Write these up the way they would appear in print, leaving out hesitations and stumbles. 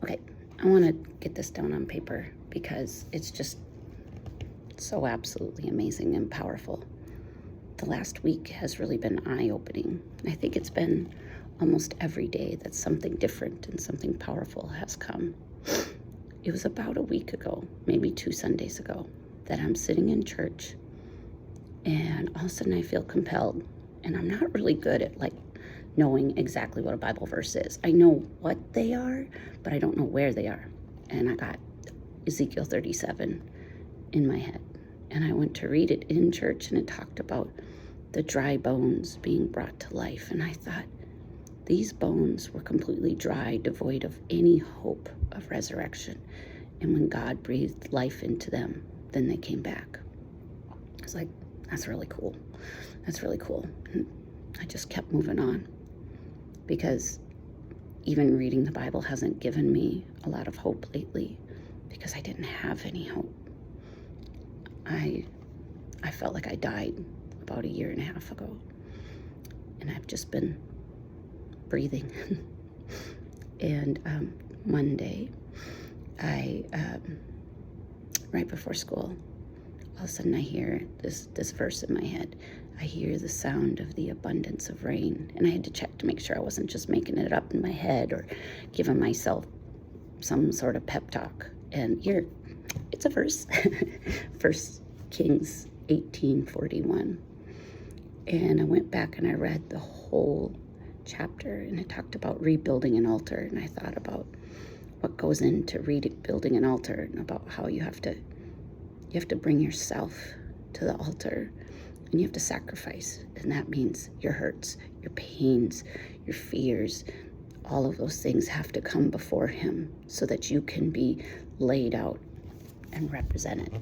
Okay, I want to get this down on paper because it's just so absolutely amazing and powerful. The last week has really been eye-opening. I think it's been almost every day that something different and something powerful has come. It was about a week ago, maybe 2 Sundays ago, that I'm sitting in church and all of a sudden I feel compelled. And I'm not really good at knowing exactly what a Bible verse is. I know what they are, but I don't know where they are. And I got Ezekiel 37 in my head. And I went to read it in church, and it talked about the dry bones being brought to life. And I thought, these bones were completely dry, devoid of any hope of resurrection. And when God breathed life into them, then they came back. I was like, that's really cool. That's really cool. And I just kept moving on, because even reading the Bible hasn't given me a lot of hope lately, because I didn't have any hope. I felt like I died about 1.5 years ago, and I've just been breathing. And Monday, right before school, all of a sudden I hear this verse in my head. I hear the sound of the abundance of rain. And I had to check to make sure I wasn't just making it up in my head or giving myself some sort of pep talk. And here, it's a verse. 1 Kings 18:41. And I went back and I read the whole chapter, and it talked about rebuilding an altar. And I thought about what goes into rebuilding an altar, and about how you have to bring yourself to the altar, and you have to sacrifice. And that means your hurts, your pains, your fears, all of those things have to come before him so that you can be laid out and represented.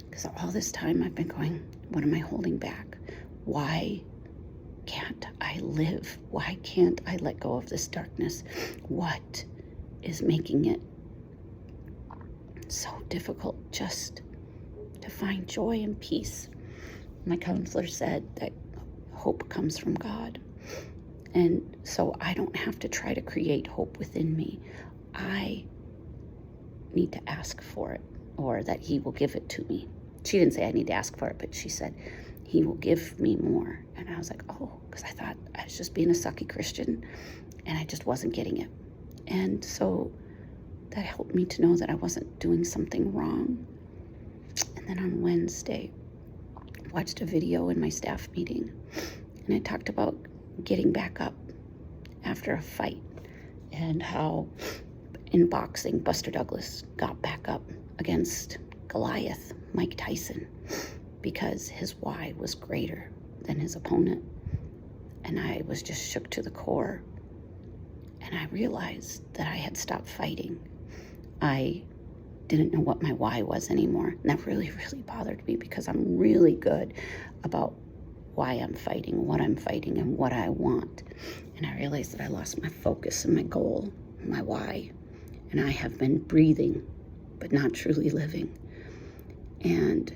Because all this time I've been going, what am I holding back? Why can't I live? Why can't I let go of this darkness? What is making it so difficult just to find joy and peace? My counselor said that hope comes from God. And so I don't have to try to create hope within me. I need to ask for it, or that he will give it to me. She didn't say I need to ask for it, but she said he will give me more. And I was like, oh, because I thought I was just being a sucky Christian and I just wasn't getting it. And so that helped me to know that I wasn't doing something wrong. And then on Wednesday, I watched a video in my staff meeting, and it talked about getting back up after a fight, and how in boxing, Buster Douglas got back up against Goliath, Mike Tyson, because his why was greater than his opponent. And I was just shook to the core. And I realized that I had stopped fighting. I didn't know what my why was anymore. And that really, really bothered me, because I'm really good about why I'm fighting, what I'm fighting, and what I want. And I realized that I lost my focus and my goal, my why. And I have been breathing, but not truly living. And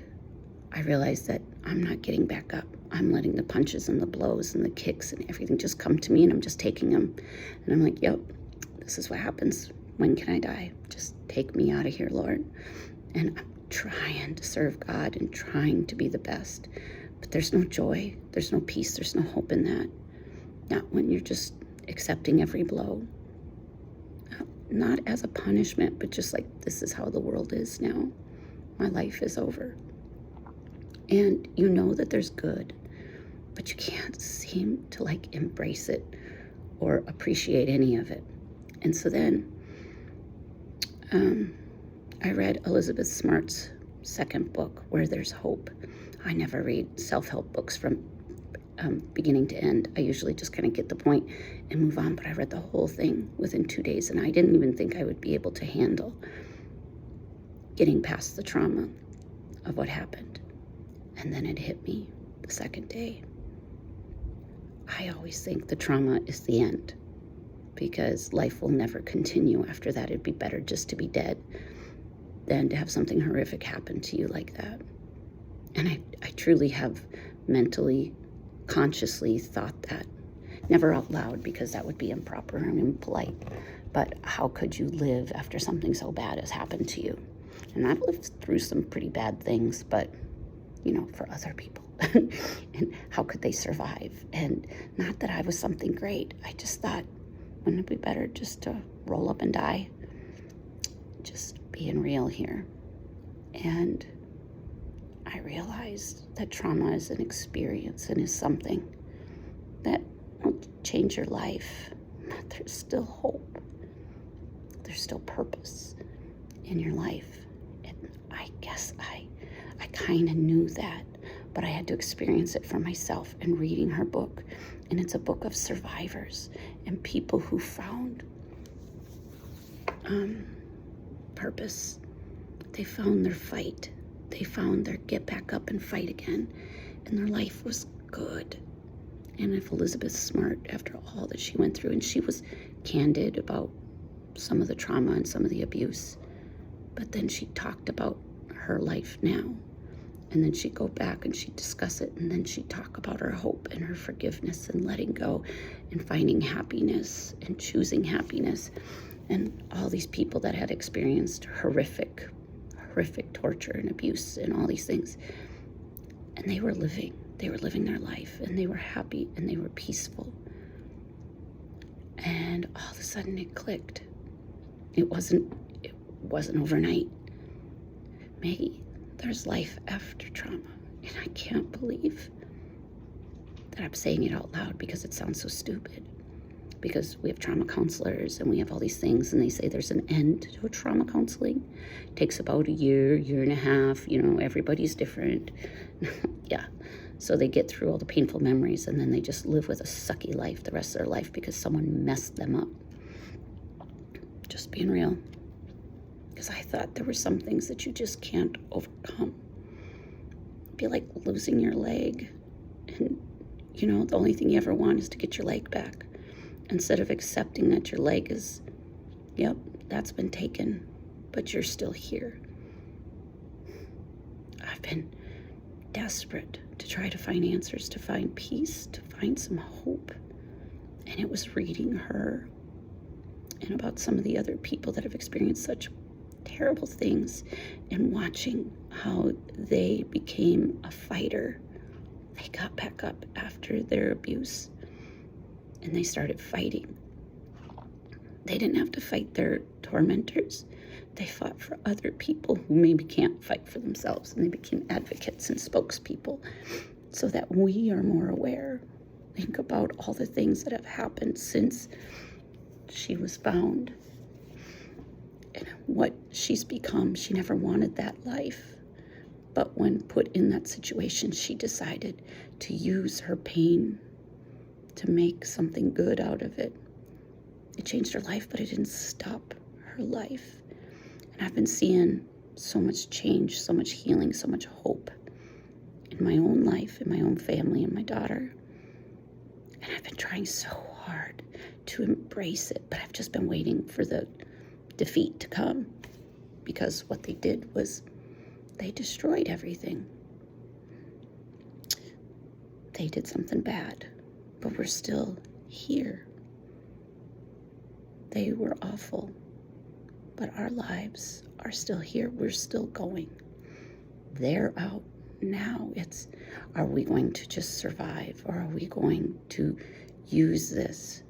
I realized that I'm not getting back up. I'm letting the punches and the blows and the kicks and everything just come to me, and I'm just taking them. And I'm like, yep, this is what happens. When can I die? Just take me out of here, Lord. And I'm trying to serve God and trying to be the best. But there's no joy, there's no peace, there's no hope in that. Not when you're just accepting every blow. Not as a punishment, but just like, this is how the world is now. My life is over. And you know that there's good, but you can't seem to embrace it or appreciate any of it. And so then I read Elizabeth Smart's second book, Where There's Hope. I never read self-help books from beginning to end. I usually just kind of get the point and move on, but I read the whole thing within 2 days, and I didn't even think I would be able to handle getting past the trauma of what happened. And then it hit me the second day. I always think the trauma is the end, because life will never continue after that. It'd be better just to be dead than to have something horrific happen to you like that. And I truly have mentally, consciously thought that. Never out loud, because that would be improper and impolite. but how could you live after something so bad has happened to you? And I've lived through some pretty bad things, but, for other people. And how could they survive? And not that I was something great. I just thought, wouldn't it be better just to roll up and die? Just being real here. And I realized that trauma is an experience and is something that won't change your life, but there's still hope. There's still purpose in your life. And I guess I kind of knew that, but I had to experience it for myself and reading her book. And it's a book of survivors and people who found purpose. They found their fight. They found their get back up and fight again. And their life was good. And if Elizabeth's smart after all that she went through, and she was candid about some of the trauma and some of the abuse, but then she talked about her life now. And then she'd go back and she'd discuss it, and then she'd talk about her hope and her forgiveness and letting go and finding happiness and choosing happiness. And all these people that had experienced horrific torture and abuse and all these things. And they were living their life, and they were happy and they were peaceful. And all of a sudden it clicked. It wasn't overnight. Maybe there's life after trauma. And I can't believe that I'm saying it out loud because it sounds so stupid. Because we have trauma counselors and we have all these things, and they say there's an end to a trauma counseling. It takes about a year and a half, everybody's different. Yeah. So they get through all the painful memories, and then they just live with a sucky life the rest of their life because someone messed them up. Just being real. Because I thought there were some things that you just can't overcome. It'd be like losing your leg. And, the only thing you ever want is to get your leg back. Instead of accepting that your leg is, that's been taken, but you're still here. I've been desperate to try to find answers, to find peace, to find some hope. And it was reading her and about some of the other people that have experienced such terrible things and watching how they became a fighter. They got back up after their abuse and they started fighting. They didn't have to fight their tormentors. They fought for other people who maybe can't fight for themselves, and they became advocates and spokespeople so that we are more aware. Think about all the things that have happened since she was found and what she's become. She never wanted that life, but when put in that situation, she decided to use her pain to make something good out of it. It changed her life, but it didn't stop her life. And I've been seeing so much change, so much healing, so much hope in my own life, in my own family, and my daughter. And I've been trying so hard to embrace it, but I've just been waiting for the defeat to come, because what they did was they destroyed everything. They did something bad, but we're still here. They were awful, but our lives are still here. We're still going. They're out now. Are we going to just survive, or are we going to use this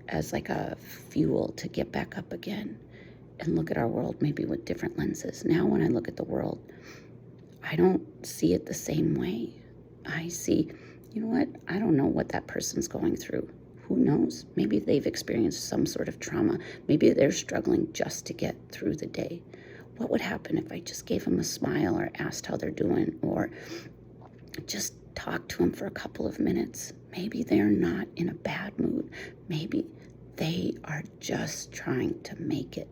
as like a fuel to get back up again and look at our world maybe with different lenses? Now when I look at the world, I don't see it the same way. I see, I don't know what that person's going through. Who knows? Maybe they've experienced some sort of trauma. Maybe they're struggling just to get through the day. What would happen if I just gave them a smile or asked how they're doing, or just talked to them for a couple of minutes? Maybe they're not in a bad mood. Maybe they are just trying to make it.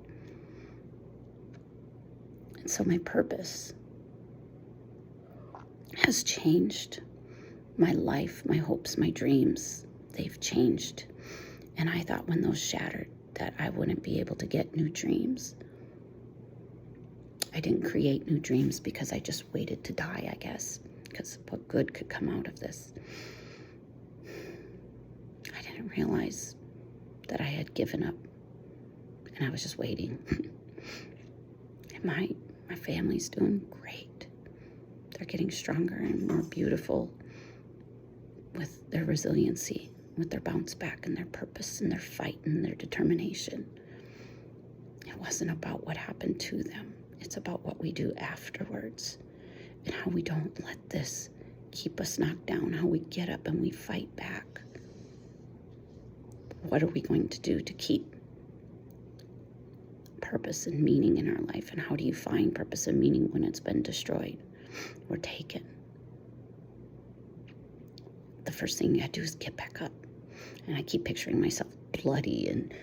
And so my purpose has changed. My life, my hopes, my dreams, they've changed. And I thought when those shattered that I wouldn't be able to get new dreams. I didn't create new dreams because I just waited to die, I guess, because what good could come out of this? I didn't realize that I had given up And I was just waiting. And my family's doing great. They're getting stronger and more beautiful with their resiliency, with their bounce back and their purpose and their fight and their determination. It wasn't about what happened to them. It's about what we do afterwards and how we don't let this keep us knocked down, how we get up and we fight back. What are we going to do to keep purpose and meaning in our life? And how do you find purpose and meaning when it's been destroyed or taken? The first thing you gotta do is get back up. And I keep picturing myself bloody and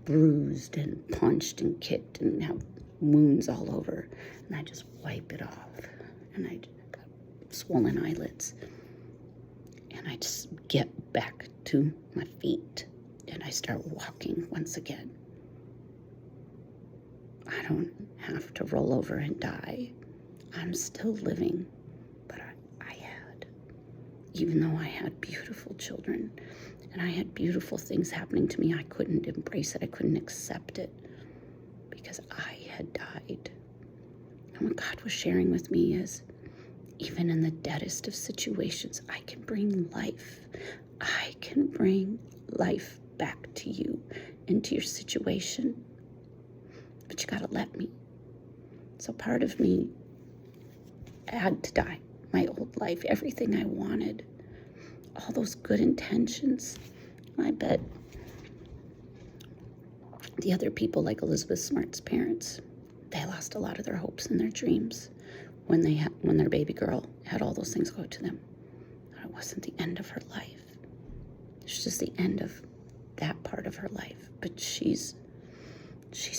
bruised and punched and kicked and have wounds all over. And I just wipe it off. And I got swollen eyelids. And I just get back to my feet. And I start walking once again. I don't have to roll over and die. I'm still living, but I had. Even though I had beautiful children and I had beautiful things happening to me, I couldn't embrace it. I couldn't accept it because I had died. And what God was sharing with me is, even in the deadest of situations, I can bring life. I can bring life back to you, into your situation. But you gotta let me. So part of me had to die. My old life, everything I wanted, all those good intentions. I bet the other people, like Elizabeth Smart's parents, they lost a lot of their hopes and their dreams when their baby girl had all those things go to them. It wasn't the end of her life. It's just the end of that part of her life. But she's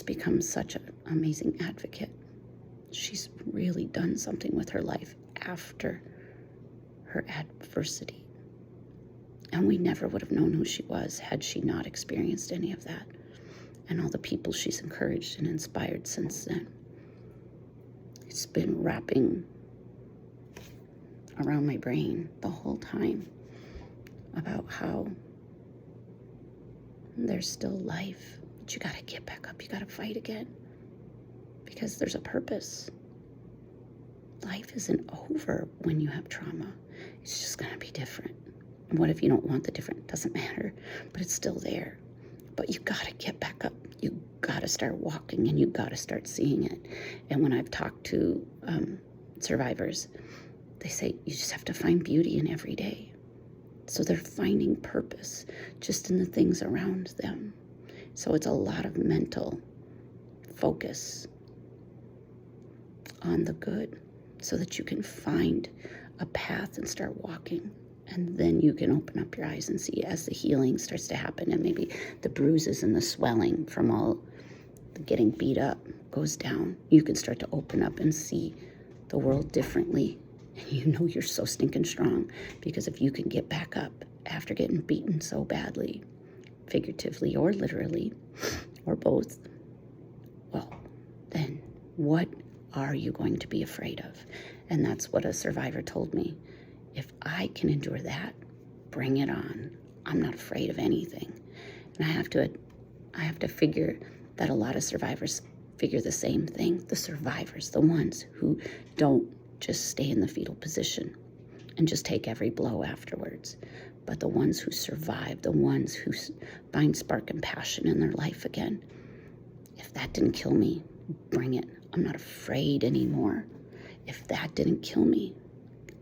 become such an amazing advocate. She's really done something with her life after her adversity. And we never would have known who she was had she not experienced any of that. And all the people she's encouraged and inspired since then. It's been wrapping around my brain the whole time about how there's still life, but you gotta get back up, you gotta fight again, because there's a purpose. Life isn't over when you have trauma. It's just gonna be different. And what if you don't want the different? Doesn't matter, but it's still there. But you gotta get back up. You gotta start walking and you gotta start seeing it. And when I've talked to survivors, they say you just have to find beauty in every day. So they're finding purpose just in the things around them. So it's a lot of mental focus on the good so that you can find a path and start walking. And then you can open up your eyes and see as the healing starts to happen and maybe the bruises and the swelling from all the getting beat up goes down. You can start to open up and see the world differently. And you know you're so stinking strong because if you can get back up after getting beaten so badly, figuratively or literally, or both, well, then what are you going to be afraid of? And that's what a survivor told me. If I can endure that, bring it on. I'm not afraid of anything. And I have to figure that a lot of survivors figure the same thing. The survivors, the ones who don't just stay in the fetal position and just take every blow afterwards, but the ones who survive, the ones who find spark and passion in their life again. If that didn't kill me, bring it. I'm not afraid anymore. If that didn't kill me,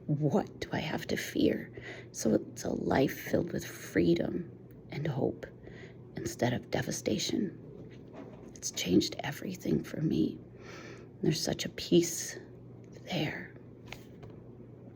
what do I have to fear? So it's a life filled with freedom and hope instead of devastation. It's changed everything for me. There's such a peace there.